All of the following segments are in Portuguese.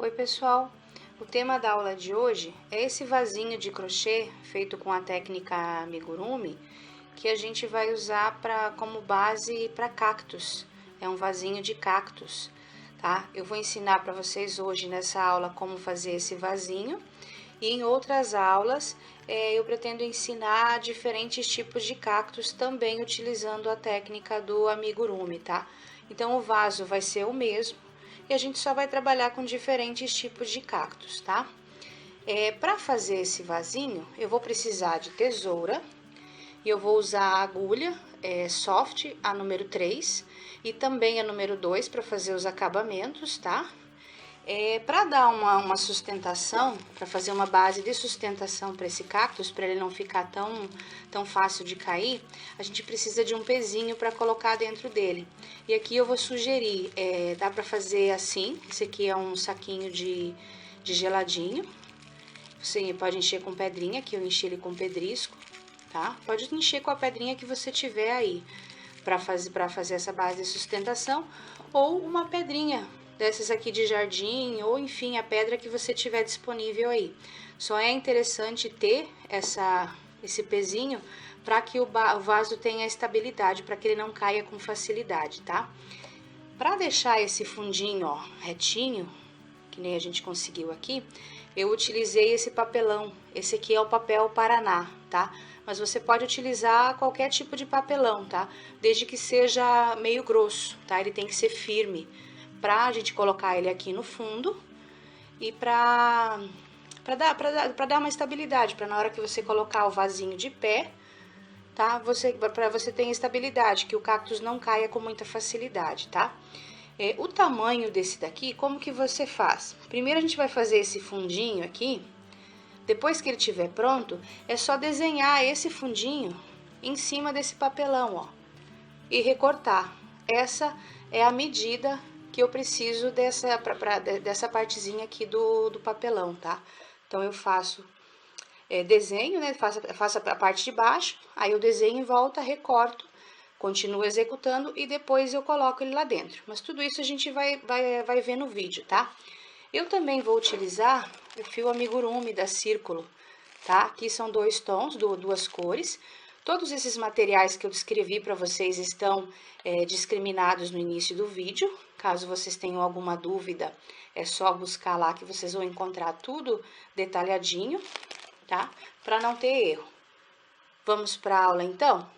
Oi pessoal, o tema da aula de hoje é esse vasinho de crochê feito com a técnica amigurumi que a gente vai usar como base para cactos. É um vasinho de cactos, tá? Eu vou ensinar para vocês hoje nessa aula como fazer esse vasinho e em outras aulas eu pretendo ensinar diferentes tipos de cactos também utilizando a técnica do amigurumi, tá? Então o vaso vai ser o mesmo e a gente só vai trabalhar com diferentes tipos de cactos, tá? Para fazer esse vasinho, eu vou precisar de tesoura e eu vou usar a agulha soft, a número 3 e também a número 2 para fazer os acabamentos, tá? Para dar uma sustentação, para fazer uma base de sustentação para esse cactus, para ele não ficar tão fácil de cair, a gente precisa de um pezinho para colocar dentro dele. E aqui eu vou sugerir, dá para fazer assim, esse aqui é um saquinho de geladinho, você pode encher com pedrinha, que eu enchi ele com pedrisco, tá? Pode encher com a pedrinha que você tiver aí, para fazer essa base de sustentação, ou uma pedrinha dessas aqui de jardim, ou enfim, a pedra que você tiver disponível aí. Só é interessante ter esse pezinho para que o vaso tenha estabilidade, para que ele não caia com facilidade, tá? Para deixar esse fundinho, ó, retinho, que nem a gente conseguiu aqui, eu utilizei esse papelão. Esse aqui é o papel Paraná, tá? Mas você pode utilizar qualquer tipo de papelão, tá? Desde que seja meio grosso, tá? Ele tem que ser firme pra gente colocar ele aqui no fundo e pra dar uma estabilidade, pra na hora que você colocar o vasinho de pé, tá? Pra você ter estabilidade, que o cactus não caia com muita facilidade, tá? O tamanho desse daqui, como que você faz? Primeiro a gente vai fazer esse fundinho aqui, depois que ele estiver pronto, é só desenhar esse fundinho em cima desse papelão, ó, e recortar. Essa é a medida que eu preciso dessa partezinha aqui do papelão, tá? Então eu faço desenho, né? Faço a parte de baixo, aí eu desenho em volta, recorto, continuo executando e depois eu coloco ele lá dentro. Mas tudo isso a gente vai ver no vídeo, tá? Eu também vou utilizar o fio amigurumi da Círculo, tá? Aqui são 2 tons, duas cores. Todos esses materiais que eu descrevi para vocês estão discriminados no início do vídeo. Caso vocês tenham alguma dúvida, é só buscar lá que vocês vão encontrar tudo detalhadinho, tá? Para não ter erro. Vamos para a aula então?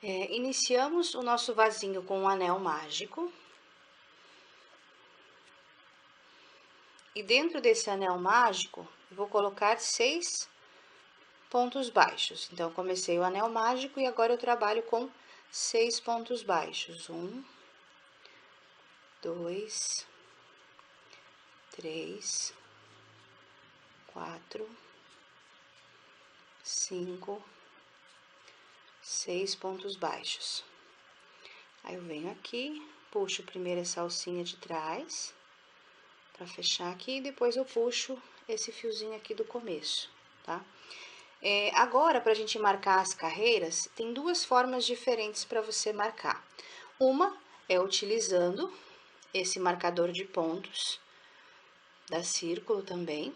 Iniciamos o nosso vasinho com um anel mágico. E dentro desse anel mágico, eu vou colocar 6 pontos baixos. Então, comecei o anel mágico e agora eu trabalho com 6 pontos baixos. 1, 2, 3, 4, 5, 6 pontos baixos. Aí eu venho aqui, puxo primeiro essa alcinha de trás, para fechar aqui, e depois eu puxo esse fiozinho aqui do começo, tá? Agora, pra gente marcar as carreiras, tem 2 formas diferentes para você marcar. Uma é utilizando esse marcador de pontos da Círculo também.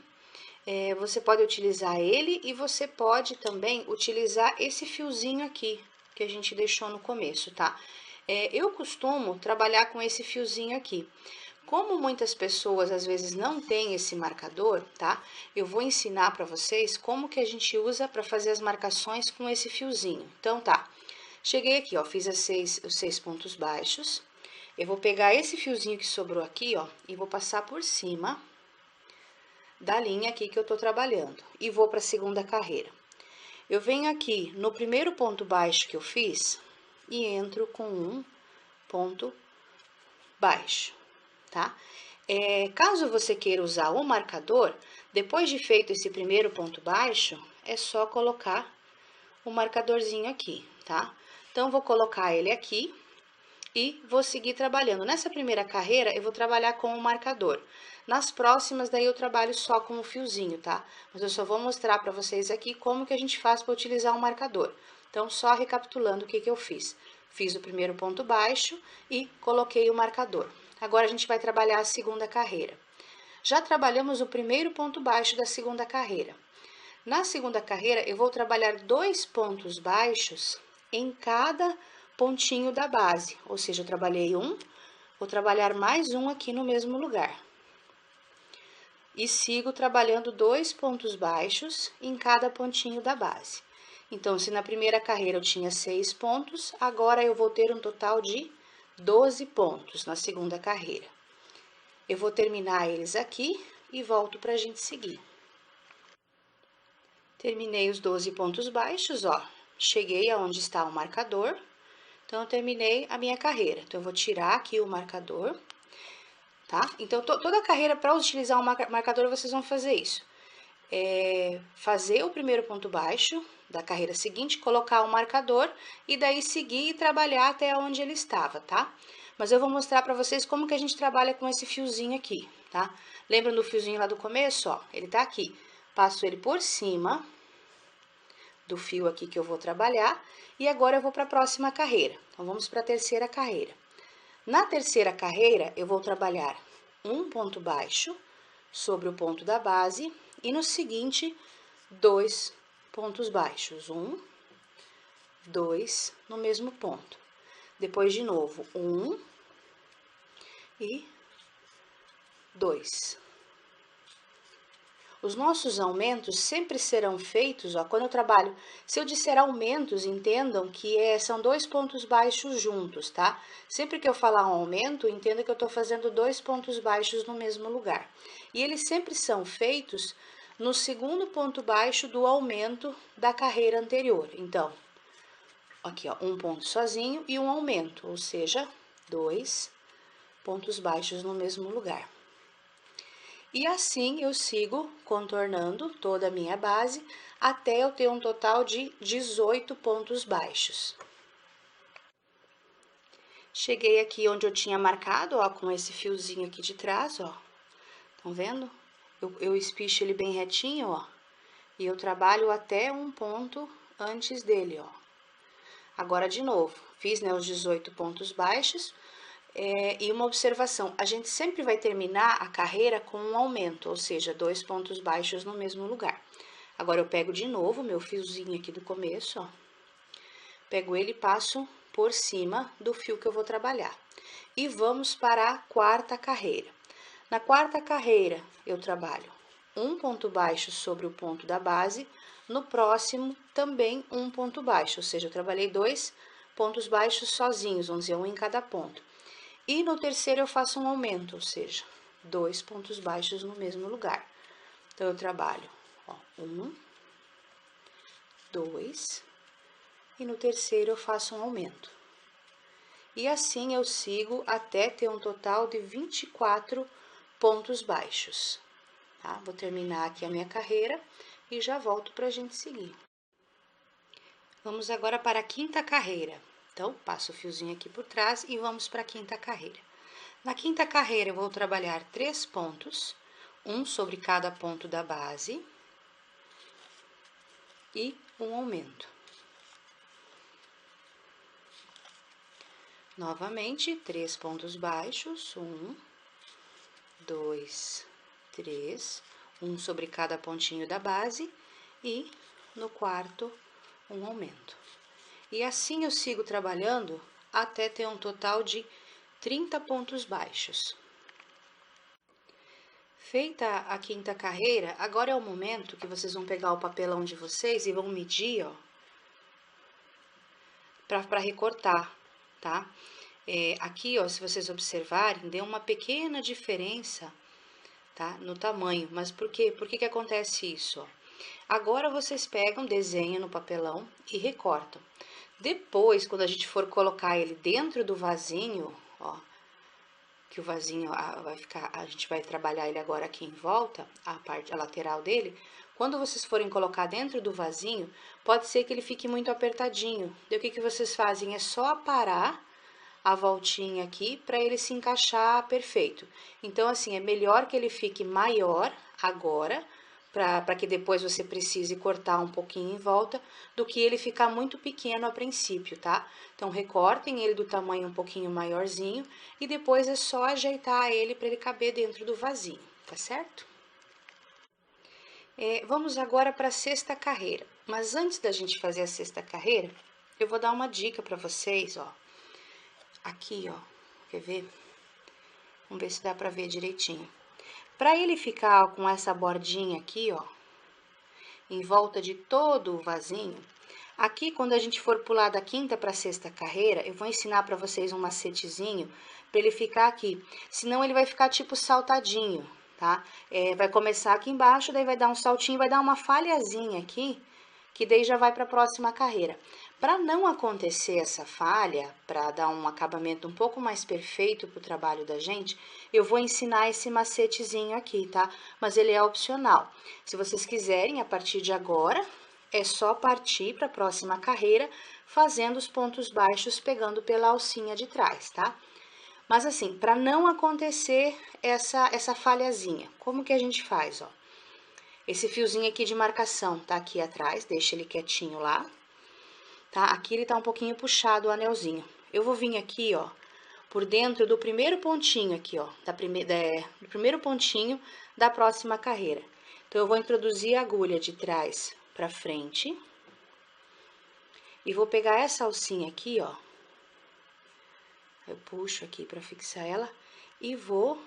Você pode utilizar ele e você pode também utilizar esse fiozinho aqui que a gente deixou no começo, tá? Eu costumo trabalhar com esse fiozinho aqui. Como muitas pessoas às vezes não têm esse marcador, tá? Eu vou ensinar para vocês como que a gente usa para fazer as marcações com esse fiozinho. Então tá, cheguei aqui, ó, fiz os 6 pontos baixos. Eu vou pegar esse fiozinho que sobrou aqui, ó, e vou passar por cima da linha aqui que eu tô trabalhando e vou para a segunda carreira. Eu venho aqui no primeiro ponto baixo que eu fiz e entro com um ponto baixo, tá? Caso você queira usar o marcador, depois de feito esse primeiro ponto baixo, é só colocar o marcadorzinho aqui, tá? Então, vou colocar ele aqui e vou seguir trabalhando. Nessa primeira carreira, eu vou trabalhar com o marcador. Nas próximas, daí eu trabalho só com o fiozinho, tá? Mas eu só vou mostrar para vocês aqui como que a gente faz para utilizar o marcador. Então, só recapitulando o que eu fiz. Fiz o primeiro ponto baixo e coloquei o marcador. Agora a gente vai trabalhar a segunda carreira. Já trabalhamos o primeiro ponto baixo da segunda carreira. Na segunda carreira, eu vou trabalhar 2 pontos baixos em cada pontinho da base, ou seja, eu trabalhei um, vou trabalhar mais um aqui no mesmo lugar. E sigo trabalhando 2 pontos baixos em cada pontinho da base. Então, se na primeira carreira eu tinha 6 pontos, agora eu vou ter um total de 12 pontos na segunda carreira. Eu vou terminar eles aqui e volto para a gente seguir. Terminei os 12 pontos baixos, ó. Cheguei aonde está o marcador. Então, eu terminei a minha carreira. Então, eu vou tirar aqui o marcador, tá? Então, toda a carreira, para utilizar o marcador, vocês vão fazer isso. Fazer o primeiro ponto baixo da carreira seguinte, colocar o marcador e daí seguir e trabalhar até onde ele estava, tá? Mas eu vou mostrar para vocês como que a gente trabalha com esse fiozinho aqui, tá? Lembra do fiozinho lá do começo, ó? Ele tá aqui. Passo ele por cima do fio aqui que eu vou trabalhar e agora eu vou para a próxima carreira. Então, vamos para a terceira carreira. Na terceira carreira, eu vou trabalhar um ponto baixo sobre o ponto da base e no seguinte, 2 pontos baixos. 1, 2 no mesmo ponto. Depois, de novo, 1 e 2. Os nossos aumentos sempre serão feitos, ó, quando eu trabalho, se eu disser aumentos, entendam que são 2 pontos baixos juntos, tá? Sempre que eu falar um aumento, entenda que eu tô fazendo 2 pontos baixos no mesmo lugar. E eles sempre são feitos no segundo ponto baixo do aumento da carreira anterior. Então, aqui, ó, um ponto sozinho e um aumento, ou seja, 2 pontos baixos no mesmo lugar. E assim eu sigo contornando toda a minha base até eu ter um total de 18 pontos baixos. Cheguei aqui onde eu tinha marcado, ó, com esse fiozinho aqui de trás, ó. Estão vendo? Eu espicho ele bem retinho, ó. E eu trabalho até um ponto antes dele, ó. Agora, de novo, fiz, né, os 18 pontos baixos. E uma observação, a gente sempre vai terminar a carreira com um aumento, ou seja, 2 pontos baixos no mesmo lugar. Agora, eu pego de novo meu fiozinho aqui do começo, ó. Pego ele e passo por cima do fio que eu vou trabalhar. E vamos para a quarta carreira. Na quarta carreira, eu trabalho um ponto baixo sobre o ponto da base, no próximo também um ponto baixo, ou seja, eu trabalhei 2 pontos baixos sozinhos, vamos dizer, um em cada ponto. E no terceiro eu faço um aumento, ou seja, 2 pontos baixos no mesmo lugar. Então, eu trabalho, ó, 1, 2, e no terceiro eu faço um aumento. E assim eu sigo até ter um total de 24 pontos baixos, tá? Vou terminar aqui a minha carreira e já volto pra gente seguir. Vamos agora para a quinta carreira. Então, passo o fiozinho aqui por trás e vamos para a quinta carreira. Na quinta carreira, eu vou trabalhar 3 pontos, um sobre cada ponto da base e um aumento. Novamente, 3 pontos baixos, 1, 2, 3, um sobre cada pontinho da base e no quarto, um aumento. E assim eu sigo trabalhando até ter um total de 30 pontos baixos. Feita a quinta carreira, agora é o momento que vocês vão pegar o papelão de vocês e vão medir, ó, para recortar, tá? Aqui, ó, se vocês observarem, deu uma pequena diferença, tá, no tamanho. Mas por quê? Por que que acontece isso, ó? Agora vocês pegam, desenham no papelão e recortam. Depois, quando a gente for colocar ele dentro do vasinho, ó, que o vasinho vai ficar, a gente vai trabalhar ele agora aqui em volta, a lateral dele. Quando vocês forem colocar dentro do vasinho, pode ser que ele fique muito apertadinho. Daí o que que vocês fazem? É só aparar a voltinha aqui para ele se encaixar perfeito. Então, assim, é melhor que ele fique maior agora, para que depois você precise cortar um pouquinho em volta, do que ele ficar muito pequeno a princípio, tá? Então, recortem ele do tamanho um pouquinho maiorzinho e depois é só ajeitar ele para ele caber dentro do vasinho, tá certo? Vamos agora para a sexta carreira, mas antes da gente fazer a sexta carreira, eu vou dar uma dica para vocês, ó. Aqui, ó, quer ver? Vamos ver se dá para ver direitinho. Para ele ficar com essa bordinha aqui, ó, em volta de todo o vasinho, aqui quando a gente for pular da quinta para a sexta carreira, eu vou ensinar para vocês um macetezinho para ele ficar aqui. Senão ele vai ficar tipo saltadinho, tá? Vai começar aqui embaixo, daí vai dar um saltinho, vai dar uma falhazinha aqui, que daí já vai para a próxima carreira. Para não acontecer essa falha, para dar um acabamento um pouco mais perfeito para o trabalho da gente, eu vou ensinar esse macetezinho aqui, tá? Mas ele é opcional. Se vocês quiserem, a partir de agora, é só partir para a próxima carreira, fazendo os pontos baixos, pegando pela alcinha de trás, tá? Mas assim, para não acontecer essa falhazinha, como que a gente faz, ó? Esse fiozinho aqui de marcação tá aqui atrás, deixa ele quietinho lá. Tá? Aqui ele tá um pouquinho puxado o anelzinho. Eu vou vir aqui, ó, por dentro do primeiro pontinho aqui, ó, do primeiro pontinho da próxima carreira. Então, eu vou introduzir a agulha de trás pra frente. E vou pegar essa alcinha aqui, ó. Eu puxo aqui pra fixar ela e vou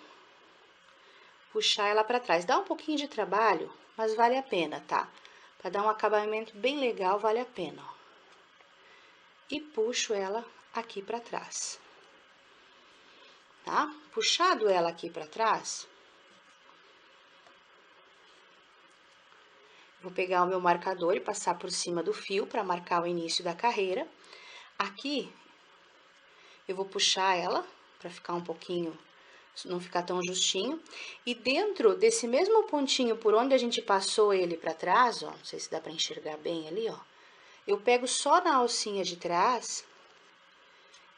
puxar ela pra trás. Dá um pouquinho de trabalho, mas vale a pena, tá? Pra dar um acabamento bem legal, vale a pena, ó. E puxo ela aqui para trás, tá? Puxado ela aqui para trás, vou pegar o meu marcador e passar por cima do fio para marcar o início da carreira. Aqui, eu vou puxar ela para ficar um pouquinho, não ficar tão justinho. E dentro desse mesmo pontinho por onde a gente passou ele para trás, ó, não sei se dá para enxergar bem ali, ó. Eu pego só na alcinha de trás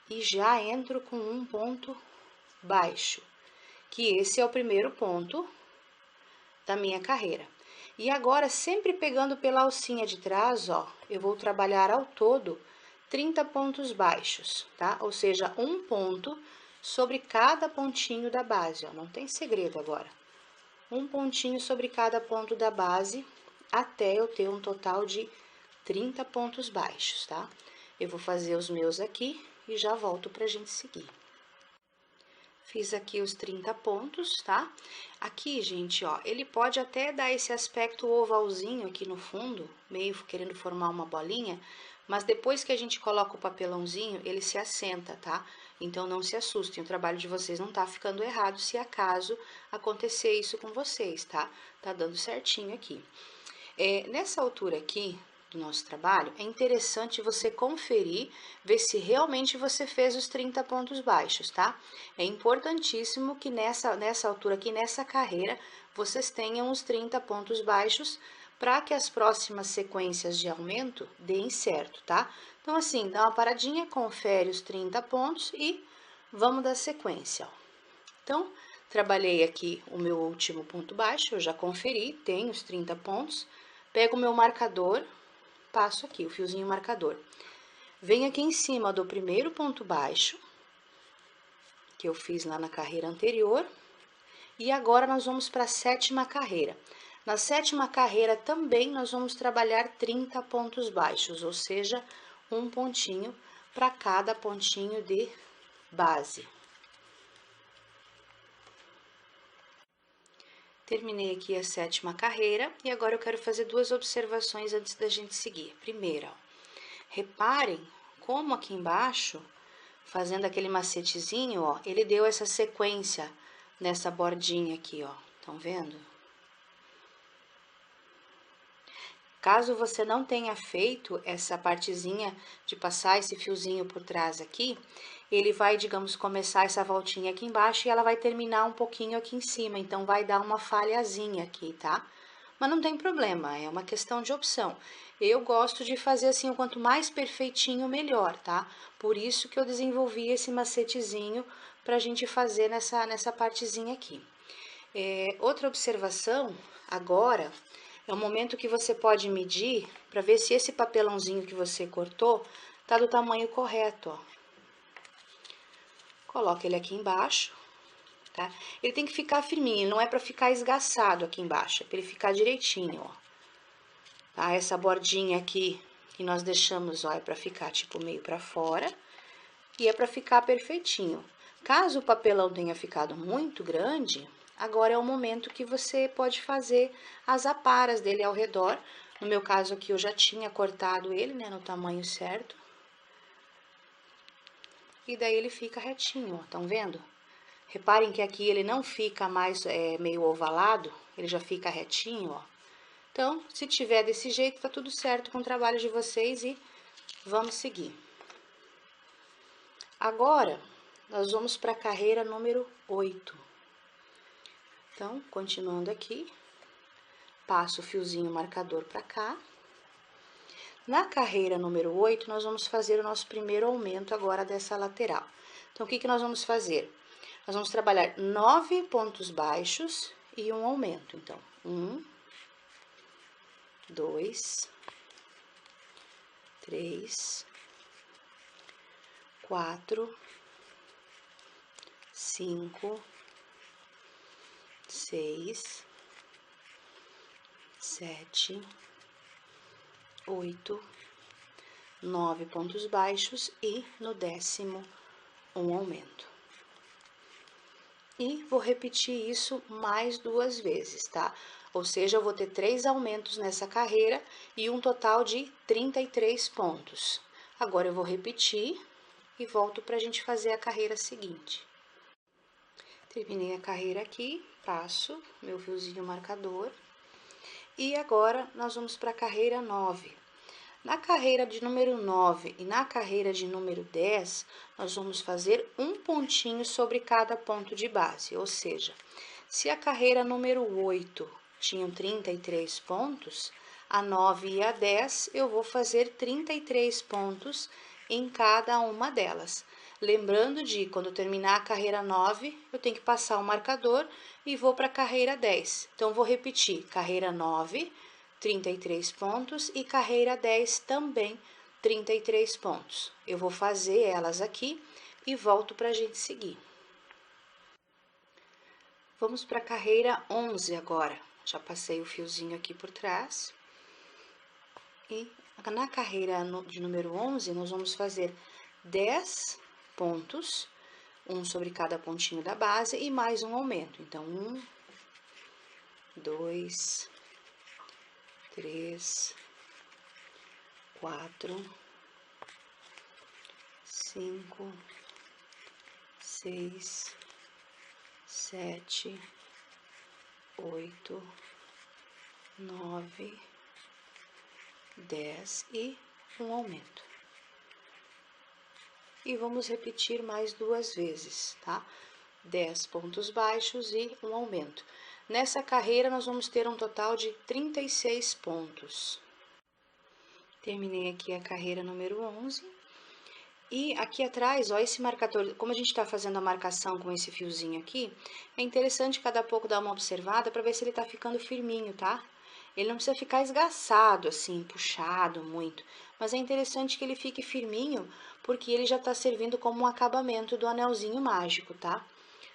e já entro com um ponto baixo, que esse é o primeiro ponto da minha carreira. E agora, sempre pegando pela alcinha de trás, ó, eu vou trabalhar ao todo 30 pontos baixos, tá? Ou seja, um ponto sobre cada pontinho da base, ó, não tem segredo agora. Um pontinho sobre cada ponto da base, até eu ter um total de 30 pontos baixos, tá? Eu vou fazer os meus aqui e já volto pra gente seguir. Fiz aqui os 30 pontos, tá? Aqui, gente, ó, ele pode até dar esse aspecto ovalzinho aqui no fundo, meio querendo formar uma bolinha, mas depois que a gente coloca o papelãozinho, ele se assenta, tá? Então, não se assustem, o trabalho de vocês não tá ficando errado se acaso acontecer isso com vocês, tá? Tá dando certinho aqui. Nessa altura aqui do nosso trabalho, é interessante você conferir, ver se realmente você fez os 30 pontos baixos, tá? É importantíssimo que nessa altura aqui, nessa carreira, vocês tenham os 30 pontos baixos para que as próximas sequências de aumento deem certo, tá? Então, assim, dá uma paradinha, confere os 30 pontos e vamos dar sequência, ó. Então, trabalhei aqui o meu último ponto baixo, eu já conferi, tenho os 30 pontos, pego o meu marcador, passo aqui o fiozinho marcador. Venho aqui em cima do primeiro ponto baixo, que eu fiz lá na carreira anterior, e agora nós vamos para a sétima carreira. Na sétima carreira também nós vamos trabalhar 30 pontos baixos, ou seja, um pontinho para cada pontinho de base. Terminei aqui a sétima carreira e agora eu quero fazer duas observações antes da gente seguir. Primeira, ó, reparem como aqui embaixo, fazendo aquele macetezinho, ó, ele deu essa sequência nessa bordinha aqui, ó. Estão vendo? Caso você não tenha feito essa partezinha de passar esse fiozinho por trás aqui, ele vai, digamos, começar essa voltinha aqui embaixo e ela vai terminar um pouquinho aqui em cima, então vai dar uma falhazinha aqui, tá? Mas não tem problema, é uma questão de opção. Eu gosto de fazer assim, o quanto mais perfeitinho, melhor, tá? Por isso que eu desenvolvi esse macetezinho pra gente fazer nessa partezinha aqui. Outra observação agora é o momento que você pode medir para ver se esse papelãozinho que você cortou tá do tamanho correto, ó. Coloca ele aqui embaixo, tá? Ele tem que ficar firminho, não é para ficar esgaçado aqui embaixo, é para ele ficar direitinho, ó. Tá? Essa bordinha aqui que nós deixamos, ó, é para ficar tipo meio para fora e é para ficar perfeitinho. Caso o papelão tenha ficado muito grande, agora é o momento que você pode fazer as aparas dele ao redor. No meu caso aqui, eu já tinha cortado ele, né, no tamanho certo. E daí ele fica retinho, ó, estão vendo? Reparem que aqui ele não fica mais meio ovalado, ele já fica retinho, ó. Então, se tiver desse jeito, tá tudo certo com o trabalho de vocês e vamos seguir. Agora, nós vamos para a carreira número 8. Então, continuando aqui, passo o fiozinho marcador para cá. Na carreira número 8, nós vamos fazer o nosso primeiro aumento agora dessa lateral. Então, o que nós vamos fazer? Nós vamos trabalhar 9 pontos baixos e um aumento. Então, 1, 2, 3, 4, 5, 6, 7, 8, 9 pontos baixos e no 10º um aumento. E vou repetir isso mais 2 vezes, tá? Ou seja, eu vou ter 3 aumentos nessa carreira e um total de 33 pontos. Agora eu vou repetir e volto pra gente fazer a carreira seguinte. Terminei a carreira aqui, passo meu fiozinho marcador. E agora, nós vamos para a carreira 9. Na carreira de número 9 e na carreira de número 10, nós vamos fazer um pontinho sobre cada ponto de base. Ou seja, se a carreira número 8 tinha 33 pontos, a 9 e a 10 eu vou fazer 33 pontos em cada uma delas. Lembrando de, quando terminar a carreira 9, eu tenho que passar o marcador e vou para a carreira 10. Então, vou repetir, carreira 9, 33 pontos e carreira 10 também 33 pontos. Eu vou fazer elas aqui e volto para a gente seguir. Vamos para a carreira 11 agora. Já passei o fiozinho aqui por trás. E na carreira de número 11, nós vamos fazer 10 pontos, um sobre cada pontinho da base e mais um aumento. Então, 1, 2, 3, 4, 5, 6, 7, 8, 9, 10 e um aumento. E vamos repetir mais 2 vezes, tá? 10 pontos baixos e um aumento. Nessa carreira, nós vamos ter um total de 36 pontos. Terminei aqui a carreira número 11. E aqui atrás, ó, esse marcador, como a gente tá fazendo a marcação com esse fiozinho aqui, é interessante cada pouco dar uma observada para ver se ele tá ficando firminho, tá? Ele não precisa ficar esgaçado, assim, puxado muito, mas é interessante que ele fique firminho, porque ele já tá servindo como um acabamento do anelzinho mágico, tá?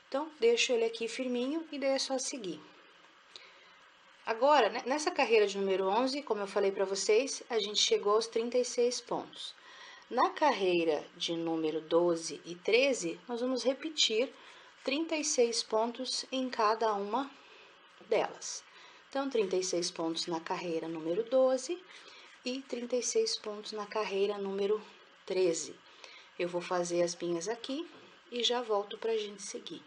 Então, deixo ele aqui firminho e daí é só seguir. Agora, nessa carreira de número 11, como eu falei para vocês, a gente chegou aos 36 pontos. Na carreira de número 12 e 13, nós vamos repetir 36 pontos em cada uma delas. Então, 36 pontos na carreira número 12 e 36 pontos na carreira número 13. Eu vou fazer as minhas aqui e já volto para a gente seguir.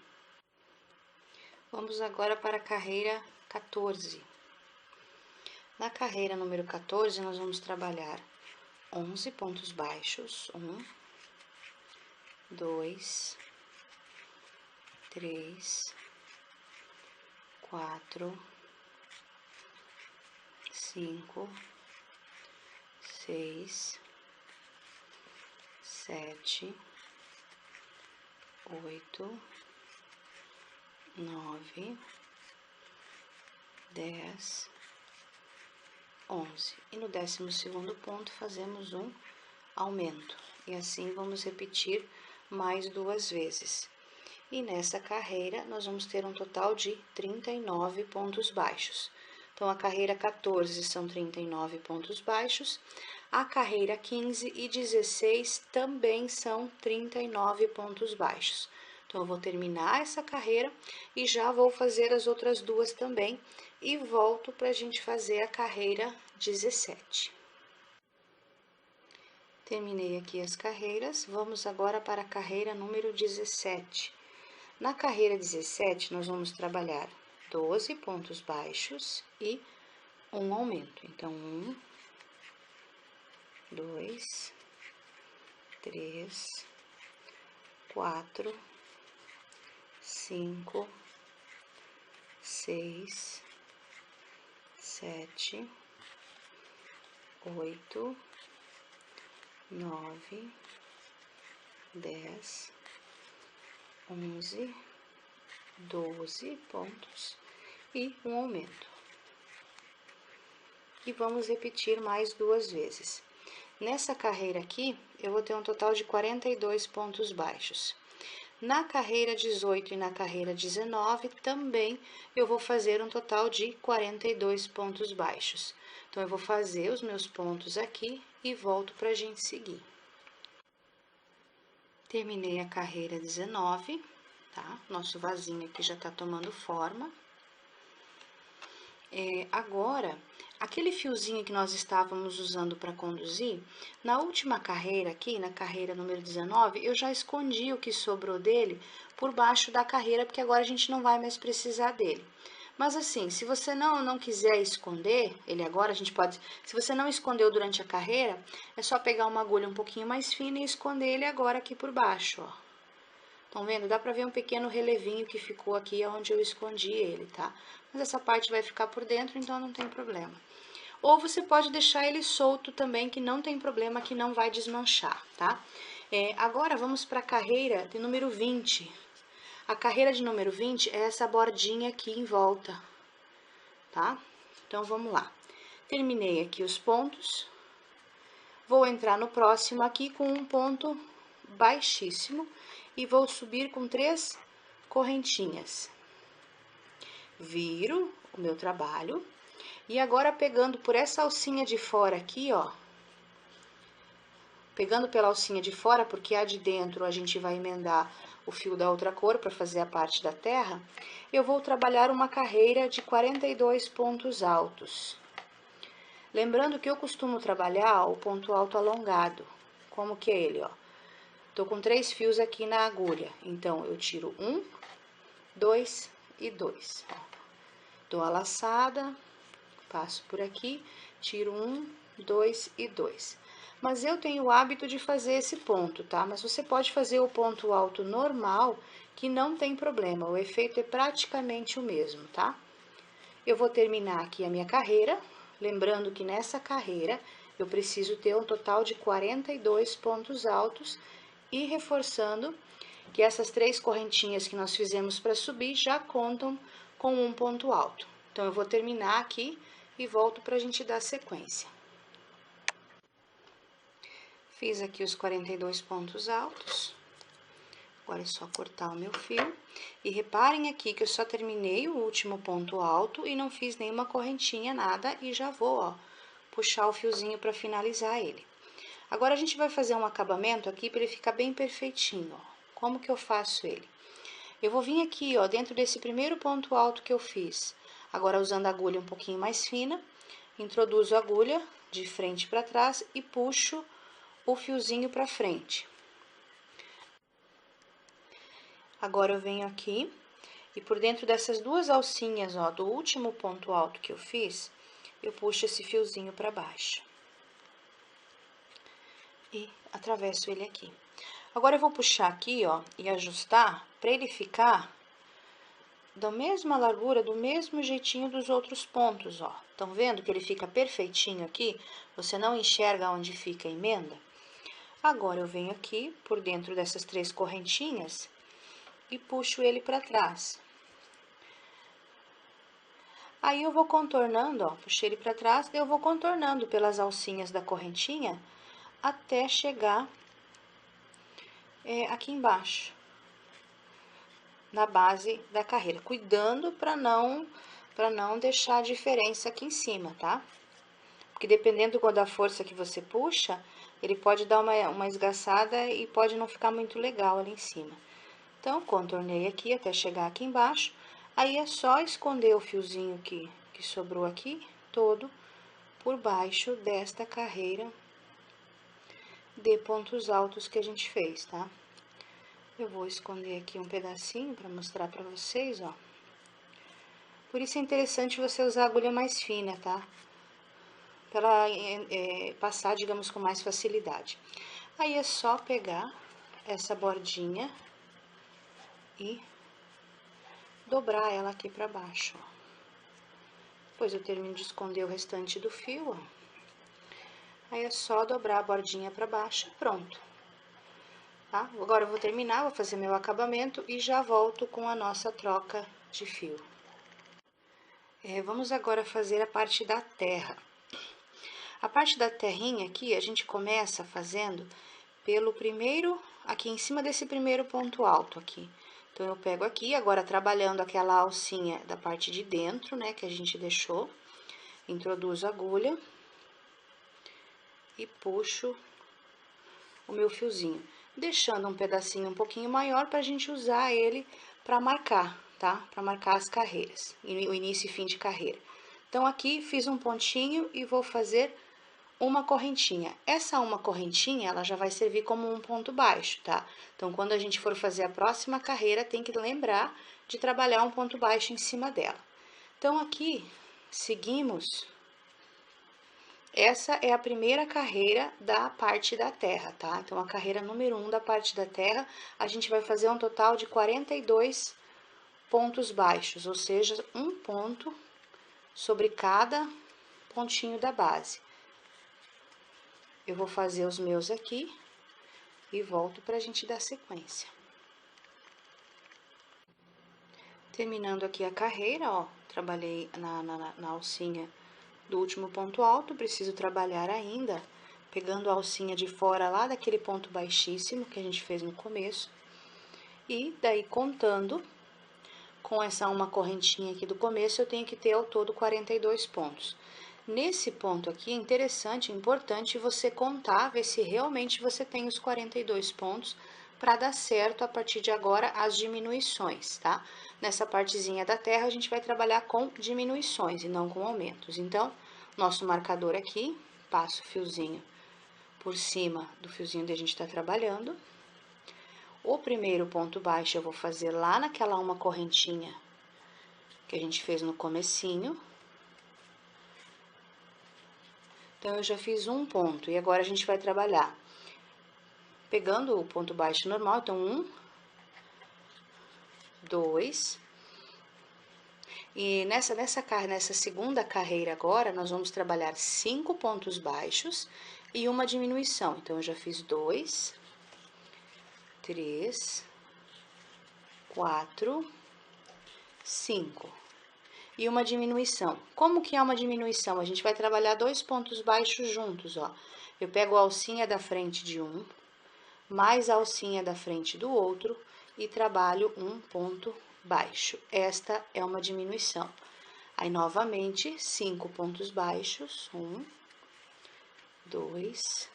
Vamos agora para a carreira 14. Na carreira número 14, nós vamos trabalhar 11 pontos baixos, 1, 2, 3, 4, 5, 6, 7, 8, 9, 10, 11. E no 12º ponto, fazemos um aumento. E assim, vamos repetir mais 2 vezes. E nessa carreira, nós vamos ter um total de 39 pontos baixos. Então, a carreira 14 são 39 pontos baixos, a carreira 15 e 16 também são 39 pontos baixos. Então, eu vou terminar essa carreira e já vou fazer as outras duas também e volto para a gente fazer a carreira 17. Terminei aqui as carreiras, vamos agora para a carreira número 17. Na carreira 17, nós vamos trabalhar 12 pontos baixos e um aumento. Então, 1, 2, 3, 4, 5, 6, 7, 8, 9, 10, 11, 12 pontos e um aumento. E vamos repetir mais 2 vezes. Nessa carreira aqui, eu vou ter um total de 42 pontos baixos. Na carreira 18 e na carreira 19, também eu vou fazer um total de 42 pontos baixos. Então, eu vou fazer os meus pontos aqui e volto para a gente seguir. Terminei a carreira 19, tá? Nosso vasinho aqui já tá tomando forma. Agora, aquele fiozinho que nós estávamos usando para conduzir, na última carreira aqui, na carreira número 19, eu já escondi o que sobrou dele por baixo da carreira, porque agora a gente não vai mais precisar dele. Mas assim, se você não quiser esconder ele agora, a gente pode... Se você não escondeu durante a carreira, é só pegar uma agulha um pouquinho mais fina e esconder ele agora aqui por baixo, ó. Estão vendo? Dá pra ver um pequeno relevinho que ficou aqui onde eu escondi ele, tá? Mas essa parte vai ficar por dentro, então não tem problema. Ou você pode deixar ele solto também, que não tem problema, que não vai desmanchar, tá? Agora, vamos para a carreira de número 20. A carreira de número 20 é essa bordinha aqui em volta, tá? Então, vamos lá. Terminei aqui os pontos. Vou entrar no próximo aqui com um ponto baixíssimo e vou subir com 3 correntinhas. Viro o meu trabalho e agora pegando por essa alcinha de fora aqui, ó. Pegando pela alcinha de fora, porque a de dentro a gente vai emendar o fio da outra cor para fazer a parte da terra, eu vou trabalhar uma carreira de 42 pontos altos. Lembrando que eu costumo trabalhar o ponto alto alongado. Como que é ele, ó? Tô com 3 fios aqui na agulha, então, eu tiro 1, 2 e 2, ó. Dou a laçada, passo por aqui, tiro 1, 2 e 2. Mas eu tenho o hábito de fazer esse ponto, tá? Mas você pode fazer o ponto alto normal, que não tem problema, o efeito é praticamente o mesmo, tá? Eu vou terminar aqui a minha carreira, lembrando que nessa carreira eu preciso ter um total de 42 pontos altos, e reforçando que essas 3 correntinhas que nós fizemos para subir já contam com um ponto alto. Então, eu vou terminar aqui e volto para a gente dar sequência. Fiz aqui os 42 pontos altos. Agora é só cortar o meu fio. E reparem aqui que eu só terminei o último ponto alto e não fiz nenhuma correntinha, nada, e já vou, ó, puxar o fiozinho para finalizar ele. Agora, a gente vai fazer um acabamento aqui para ele ficar bem perfeitinho, ó. Como que eu faço ele? Eu vou vir aqui, ó, dentro desse primeiro ponto alto que eu fiz. Agora, usando a agulha um pouquinho mais fina, introduzo a agulha de frente para trás e puxo o fiozinho para frente. Agora, eu venho aqui e por dentro dessas 2 alcinhas, ó, do último ponto alto que eu fiz, eu puxo esse fiozinho para baixo. E atravesso ele aqui. Agora, eu vou puxar aqui, ó, e ajustar para ele ficar da mesma largura, do mesmo jeitinho dos outros pontos, ó. Estão vendo que ele fica perfeitinho aqui? Você não enxerga onde fica a emenda? Agora, eu venho aqui por dentro dessas 3 correntinhas e puxo ele para trás. Aí eu vou contornando, ó, puxei ele para trás, daí eu vou contornando pelas alcinhas da correntinha até chegar aqui embaixo, na base da carreira, cuidando para não deixar a diferença aqui em cima, tá? Porque dependendo da força que você puxa, ele pode dar uma esgaçada e pode não ficar muito legal ali em cima. Então, contornei aqui até chegar aqui embaixo. Aí é só esconder o fiozinho que sobrou aqui, todo por baixo desta carreira de pontos altos que a gente fez, tá? Eu vou esconder aqui um pedacinho para mostrar para vocês, ó. Por isso é interessante você usar a agulha mais fina, tá? Para ela passar, digamos, com mais facilidade. Aí é só pegar essa bordinha e dobrar ela aqui para baixo, ó. Depois eu termino de esconder o restante do fio, ó. Aí é só dobrar a bordinha para baixo e pronto. Tá? Agora eu vou terminar, vou fazer meu acabamento e já volto com a nossa troca de fio. Vamos agora fazer a parte da terra. A parte da terrinha aqui, a gente começa fazendo pelo primeiro, aqui em cima desse primeiro ponto alto aqui. Então, eu pego aqui, agora trabalhando aquela alcinha da parte de dentro, né, que a gente deixou. Introduzo a agulha e puxo o meu fiozinho, deixando um pedacinho um pouquinho maior pra gente usar ele pra marcar, tá? Pra marcar as carreiras, o início e fim de carreira. Então, aqui fiz um pontinho e vou fazer uma correntinha. Essa uma correntinha, ela já vai servir como um ponto baixo, tá? Então, quando a gente for fazer a próxima carreira, tem que lembrar de trabalhar um ponto baixo em cima dela. Então, aqui, seguimos. Essa é a primeira carreira da parte da terra, tá? Então, a carreira número 1 da parte da terra, a gente vai fazer um total de 42 pontos baixos, ou seja, um ponto sobre cada pontinho da base. Eu vou fazer os meus aqui e volto pra gente dar sequência. Terminando aqui a carreira, ó, trabalhei na alcinha do último ponto alto, preciso trabalhar ainda, pegando a alcinha de fora lá daquele ponto baixíssimo que a gente fez no começo. E daí, contando com essa uma correntinha aqui do começo, eu tenho que ter ao todo 42 pontos. Nesse ponto aqui, é interessante, importante você contar, ver se realmente você tem os 42 pontos, para dar certo a partir de agora as diminuições, tá? Nessa partezinha da terra, a gente vai trabalhar com diminuições e não com aumentos. Então, nosso marcador aqui, passo o fiozinho por cima do fiozinho que a gente tá trabalhando. O primeiro ponto baixo eu vou fazer lá naquela uma correntinha que a gente fez no comecinho. Então, eu já fiz um ponto e agora a gente vai trabalhar pegando o ponto baixo normal. Então, 1, 2. E nessa segunda carreira agora, nós vamos trabalhar 5 pontos baixos e uma diminuição. Então, eu já fiz 2, 3, 4, 5. E uma diminuição. Como que é uma diminuição? A gente vai trabalhar 2 pontos baixos juntos, ó. Eu pego a alcinha da frente de um, mais a alcinha da frente do outro e trabalho um ponto baixo. Esta é uma diminuição. Aí, novamente, 5 pontos baixos. 1, 2,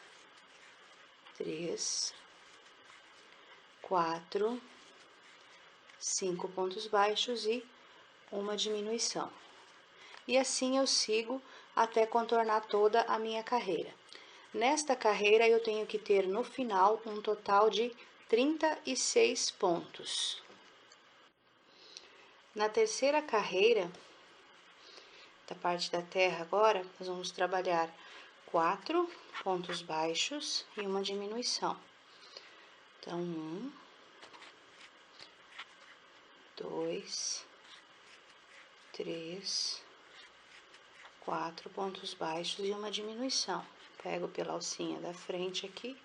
3, 4, 5 pontos baixos e uma diminuição. E assim eu sigo até contornar toda a minha carreira. Nesta carreira, eu tenho que ter no final um total de 36 pontos. Na terceira carreira, da parte da terra agora, nós vamos trabalhar 4 pontos baixos e uma diminuição. Então, 1, 2, 3, 4 pontos baixos e uma diminuição. Pego pela alcinha da frente aqui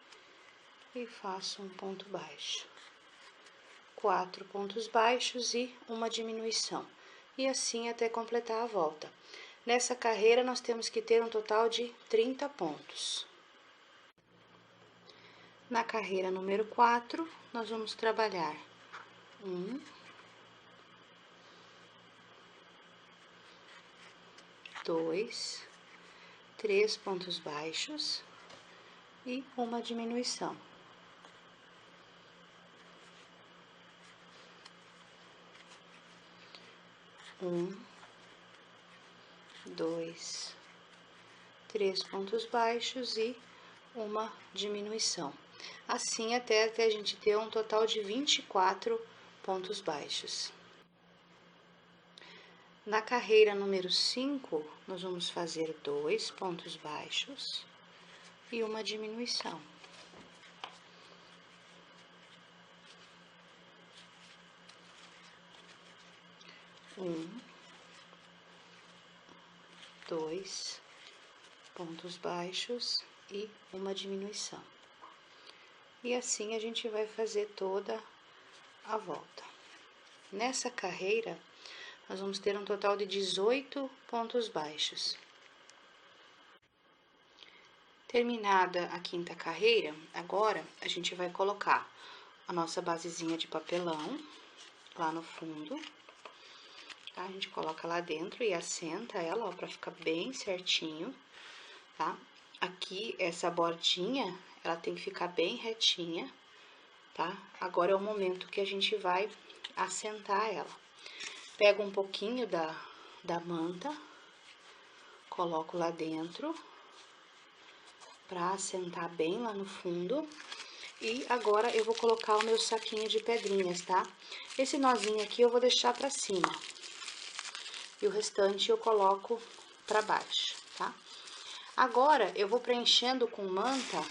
e faço um ponto baixo. 4 pontos baixos e uma diminuição. e assim até completar a volta. Nessa carreira, nós temos que ter um total de 30 pontos. Na carreira número 4, nós vamos trabalhar 1, 2, 3 pontos baixos e uma diminuição. Um, 2, 3 pontos baixos e uma diminuição. Assim até a gente ter um total de 24 pontos baixos. Na carreira número 5, nós vamos fazer 2 pontos baixos e uma diminuição. Um, 2 pontos baixos e uma diminuição. E assim a gente vai fazer toda a volta. Nessa carreira, nós vamos ter um total de 18 pontos baixos. Terminada a quinta carreira, agora a gente vai colocar a nossa basezinha de papelão lá no fundo. Tá? A gente coloca lá dentro e assenta ela, ó, pra ficar bem certinho, tá? Aqui, essa bordinha, ela tem que ficar bem retinha, tá? Agora é o momento que a gente vai assentar ela. Pego um pouquinho da manta, coloco lá dentro, pra assentar bem lá no fundo. E agora eu vou colocar o meu saquinho de pedrinhas, tá? Esse nozinho aqui eu vou deixar pra cima. E o restante eu coloco pra baixo, tá? Agora, eu vou preenchendo com manta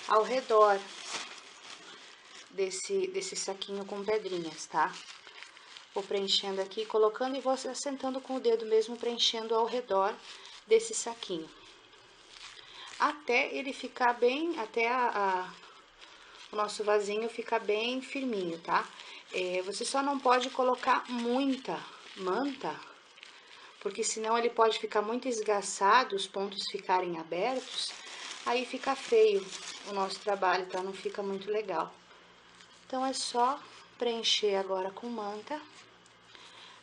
ao redor desse saquinho com pedrinhas, tá? Vou preenchendo aqui, colocando e vou assentando com o dedo mesmo, preenchendo ao redor desse saquinho. Até ele ficar bem, até o nosso vasinho ficar bem firminho, tá? Você só não pode colocar muita manta, porque senão ele pode ficar muito esgaçado, os pontos ficarem abertos, aí fica feio o nosso trabalho, tá? Não fica muito legal. Então, é só preencher agora com manta,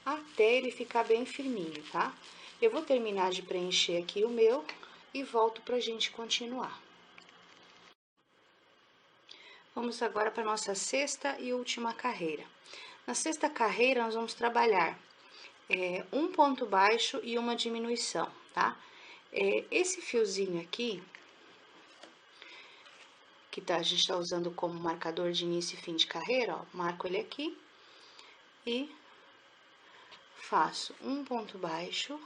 até ele ficar bem firminho, tá? Eu vou terminar de preencher aqui o meu e volto pra gente continuar. Vamos agora para nossa sexta e última carreira. Na sexta carreira, nós vamos trabalhar um ponto baixo e uma diminuição, tá? Esse fiozinho aqui, que a gente tá usando como marcador de início e fim de carreira, ó, marco ele aqui e faço um ponto baixo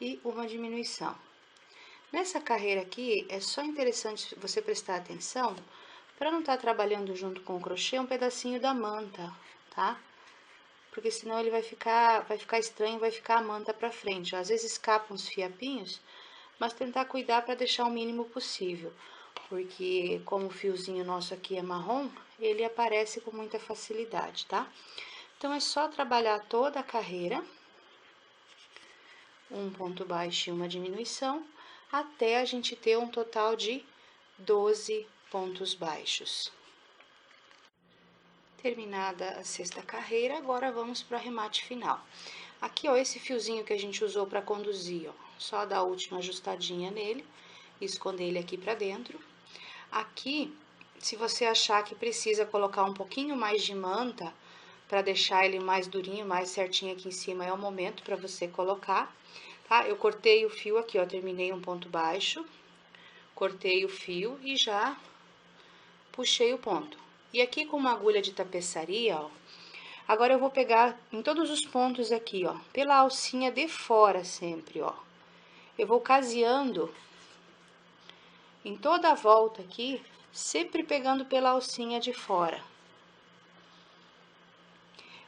e uma diminuição. Nessa carreira aqui, é só interessante você prestar atenção para não estar trabalhando junto com o crochê um pedacinho da manta, tá? Porque senão ele vai ficar estranho, vai ficar a manta pra frente. Às vezes escapam os fiapinhos, mas tentar cuidar para deixar o mínimo possível. Porque como o fiozinho nosso aqui é marrom, ele aparece com muita facilidade, tá? Então, é só trabalhar toda a carreira, um ponto baixo e uma diminuição, até a gente ter um total de 12 pontos baixos. Terminada a sexta carreira, agora vamos para o arremate final. Aqui, ó, esse fiozinho que a gente usou para conduzir, ó, só dar a última ajustadinha nele e esconder ele aqui para dentro. Aqui, se você achar que precisa colocar um pouquinho mais de manta para deixar ele mais durinho, mais certinho aqui em cima, é o momento para você colocar, tá? Eu cortei o fio aqui, ó, terminei um ponto baixo, cortei o fio e já puxei o ponto. E aqui com uma agulha de tapeçaria, ó, agora eu vou pegar em todos os pontos aqui, ó, pela alcinha de fora sempre, ó. Eu vou caseando em toda a volta aqui, sempre pegando pela alcinha de fora.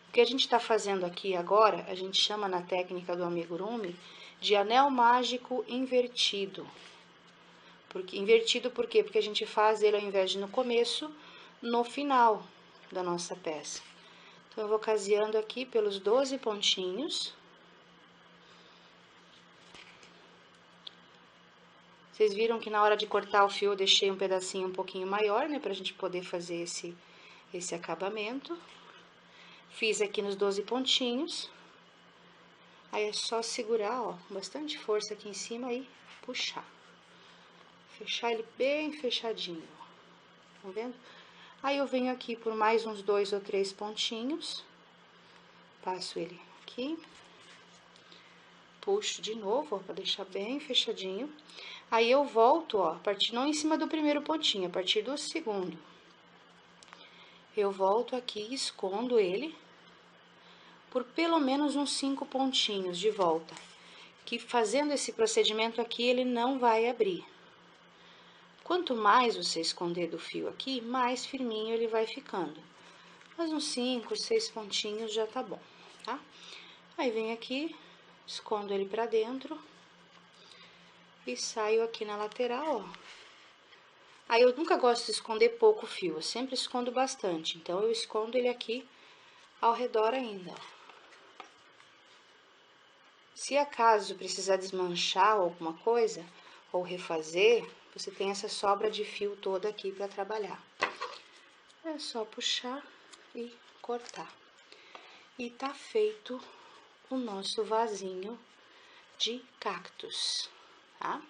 O que a gente tá fazendo aqui agora, a gente chama na técnica do amigurumi de anel mágico invertido. Invertido por quê? Porque a gente faz ele ao invés de no começo, no final da nossa peça. Então, eu vou caseando aqui pelos 12 pontinhos. Vocês viram que na hora de cortar o fio eu deixei um pedacinho um pouquinho maior, né? Pra gente poder fazer esse acabamento. Fiz aqui nos 12 pontinhos. Aí é só segurar, ó, com bastante força aqui em cima e puxar. Fechar ele bem fechadinho, ó. Tá vendo? Aí eu venho aqui por mais uns 2 ou 3 pontinhos. Passo ele aqui. Puxo de novo, ó, pra deixar bem fechadinho. Aí eu volto, ó, a partir, não em cima do primeiro pontinho, a partir do segundo. Eu volto aqui e escondo ele por pelo menos uns 5 pontinhos de volta. Que fazendo esse procedimento aqui, ele não vai abrir. Quanto mais você esconder do fio aqui, mais firminho ele vai ficando. Mas uns 5, 6 pontinhos já tá bom, tá? Aí, vem aqui, escondo ele pra dentro e saio aqui na lateral, ó. Aí, eu nunca gosto de esconder pouco fio, eu sempre escondo bastante. Então, eu escondo ele aqui ao redor ainda, ó. Se acaso precisar desmanchar alguma coisa, ou refazer, você tem essa sobra de fio toda aqui pra trabalhar. É só puxar e cortar. E tá feito o nosso vasinho de cactos, tá?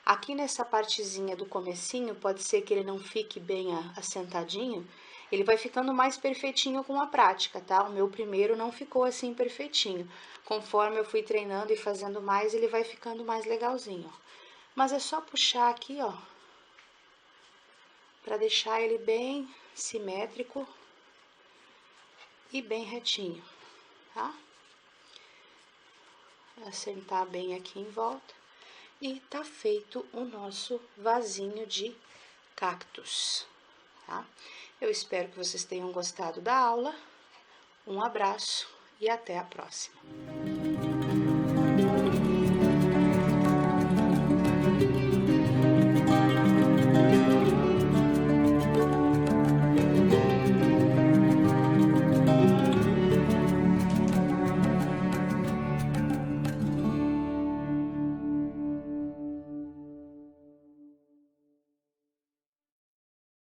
Aqui nessa partezinha do comecinho, pode ser que ele não fique bem assentadinho, ele vai ficando mais perfeitinho com a prática, tá? O meu primeiro não ficou assim perfeitinho. Conforme eu fui treinando e fazendo mais, ele vai ficando mais legalzinho. Mas é só puxar aqui, ó, pra deixar ele bem simétrico e bem retinho, tá? Assentar bem aqui em volta. E tá feito o nosso vasinho de cactos, tá? Eu espero que vocês tenham gostado da aula. Um abraço e até a próxima.